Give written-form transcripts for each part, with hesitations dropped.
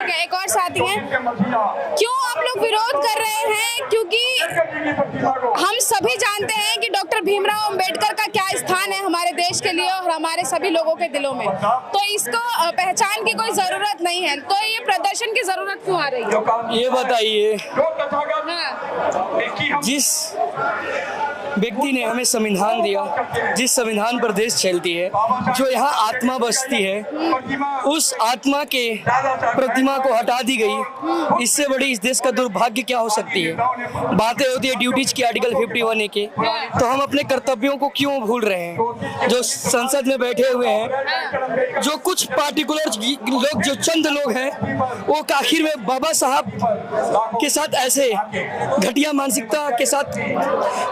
एक और साथी हैं, क्यों आप लोग विरोध कर रहे हैं? क्योंकि हम सभी जानते हैं कि डॉक्टर भीमराव अंबेडकर का क्या स्थान है हमारे देश के लिए और हमारे सभी लोगों के दिलों में, तो इसको पहचान की कोई जरूरत नहीं है, तो ये प्रदर्शन की जरूरत क्यों आ रही है? ये बताइए, हाँ। जिस व्यक्ति ने हमें संविधान दिया, जिस संविधान पर देश चलती है, जो यहाँ आत्मा बसती है, उस आत्मा के प्रतिमा को हटा दी गई, इससे बड़ी इस देश का दुर्भाग्य क्या हो सकती है? बातें होती है ड्यूटीज की, आर्टिकल 51A के, तो हम अपने कर्तव्यों को क्यों भूल रहे हैं? जो संसद में बैठे हुए हैं, जो कुछ पार्टिकुलर लोग, जो चंद लोग हैं, वो आखिर में बाबा साहब के साथ ऐसे घटिया मानसिकता के साथ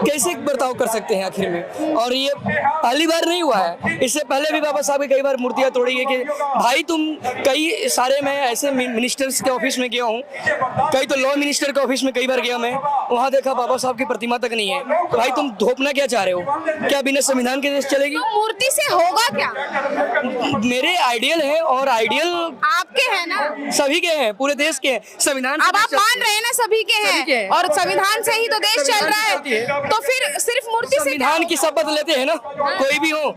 कैसे बर्ताव कर सकते हैं आखिर में? और ये पहली बार नहीं हुआ है, इससे पहले भी बाबा साहब की कई बार मूर्तियां तोड़ी गई कि भाई तुम कई सारे, मैं ऐसे मिनिस्टर्स के ऑफिस में गया हूँ, कई तो लॉ मिनिस्टर के ऑफिस में कई बार गया मैं, वहाँ देखा बाबा साहब की प्रतिमा तक नहीं है। तो भाई तुम धोपना क्या चाह रहे हो? क्या बिना संविधान के देश चलेगी? तो मूर्ति से होगा क्या? मेरे आइडियल है, और आइडियल आपके हैं ना, सभी के हैं, पूरे देश के हैं। संविधान अब आप मान रहे हैं ना सभी के हैं, और संविधान से ही तो देश चल रहा है, तो फिर सिर्फ मूर्ति से संविधान की शपथ लेते हैं ना, कोई भी हो,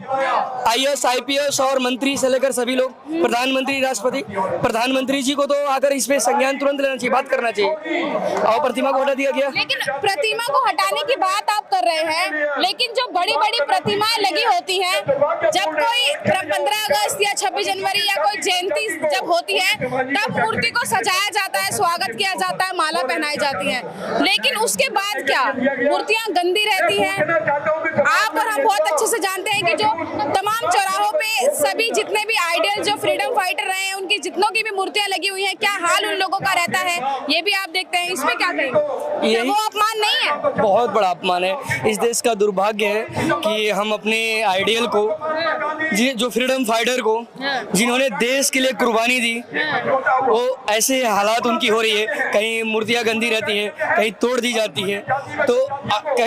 IAS IPS और मंत्री से लेकर सभी लोग, प्रधानमंत्री, राष्ट्रपति, प्रधानमंत्री जी को तो आकर इस पे संज्ञान तुरंत लेना चाहिए, बात करना चाहिए। और प्रतिमा को हटा दिया गया। लेकिन प्रतिमा को हटाने की बात आप कर रहे हैं, लेकिन जो बड़ी बड़ी प्रतिमाएं लगी होती हैं, जब कोई 15 अगस्त या 26 जनवरी या कोई जयंती जब होती है, तब मूर्ति को सजाया जाता है, स्वागत किया जाता है, माला पहनाई जाती है, लेकिन उसके बाद क्या? मूर्तियां गंदी रहती हैं। आप और हम बहुत अच्छे से जानते हैं कि जो तमाम चौराहों पे सभी जितने भी आइडियल जो फ्रीडम फाइटर रहे हैं, उनकी जितनों की भी मूर्तियां लगी हुई हैं, क्या हाल उन लोगों का रहता है, ये भी आप देखते हैं। इसमें क्या कहेंगे? वो अपमान नहीं है? बहुत बड़ा अपमान है। इस देश का दुर्भाग्य है कि हम अपने आइडियल को, जो फ्रीडम फाइटर को, जिन्होंने देश के लिए कुर्बानी दी, वो ऐसे हालात उनकी हो रही है, कहीं मूर्तियां गंदी रहती है, कहीं तोड़ दी जाती है। तो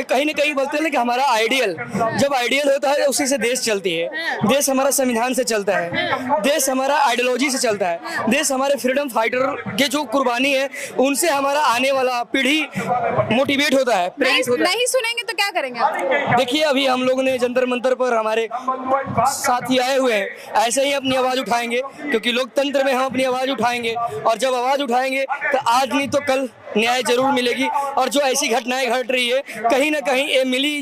कहीं ना कहीं बोलते हैं कि हमारा आइडियल, जब आइडियल होता है उसी से देश चलती है। देश हमारा संविधान से चलता है, देश हमारा आइडियोलॉजी से चलता है, देश हमारे फ्रीडम फाइटर के जो कुर्बानी है उनसे हमारा आने वाला पीढ़ी मोटिवेट होता है, प्रेरित होता है। नहीं सुनेंगे तो क्या करेंगे आप? देखिए, अभी हम लोग ने जंतर मंतर पर हमारे साथी आए हुए हैं, ऐसे ही अपनी आवाज उठाएंगे, क्योंकि लोकतंत्र में हम अपनी आवाज उठाएंगे, और जब आवाज उठाएंगे तो आज नहीं तो कल न्याय जरूर मिलेगी। और जो ऐसी घटनाएं घट रही है, कहीं ना कहीं ये मिली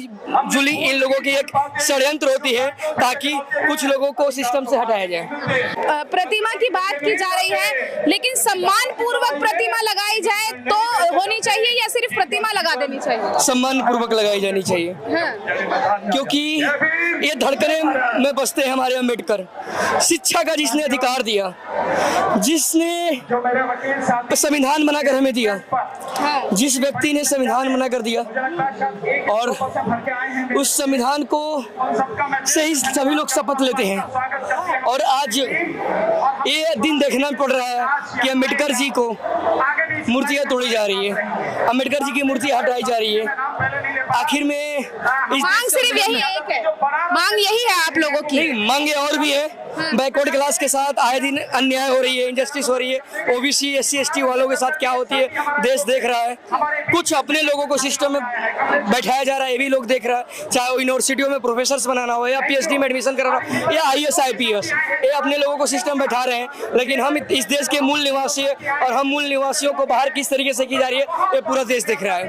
जुली इन लोगों की एक षड्यंत्र होती है, ताकि कुछ लोगों को सिस्टम से हटाया जाए। प्रतिमा की बात की जा रही है, लेकिन सम्मान पूर्वक प्रतिमा लगाई जाए तो होनी चाहिए, या सिर्फ प्रतिमा लगा देनी चाहिए? सम्मान पूर्वक लगाई जानी चाहिए। हाँ। क्योंकि ये धड़कने में बसते हैं हमारे अम्बेडकर। शिक्षा का जिसने अधिकार दिया, जिसने संविधान बनाकर हमें दिया, जिस व्यक्ति ने संविधान बना कर दिया, और उस संविधान को से ही सभी लोग शपथ लेते हैं, और आज ये दिन देखना पड़ रहा है कि अम्बेडकर जी को मूर्तियां तोड़ी जा रही है, अम्बेडकर जी की मूर्ति हटाई जा रही है। आखिर में मांग सिर्फ यही एक है, मांग यही है आप लोगों की? नहीं, मांगे और भी है। बैकवर्ड क्लास के साथ आए दिन अन्याय हो रही है, इनजस्टिस हो रही है। OBC SC ST वालों के साथ क्या होती है देश देख रहा है। कुछ अपने लोगों को सिस्टम में बैठाया जा रहा है, ये भी लोग देख रहा है, चाहे वो यूनिवर्सिटियों में प्रोफेसर्स बनाना हो, या PhD में एडमिशन कराना हो, या IAS IPS, ये अपने लोगों को सिस्टम बैठा रहे हैं। लेकिन हम इस देश के मूल निवासी है, और हम मूल निवासियों को बाहर किस तरीके से की जा रही है, ये पूरा देश देख रहा है।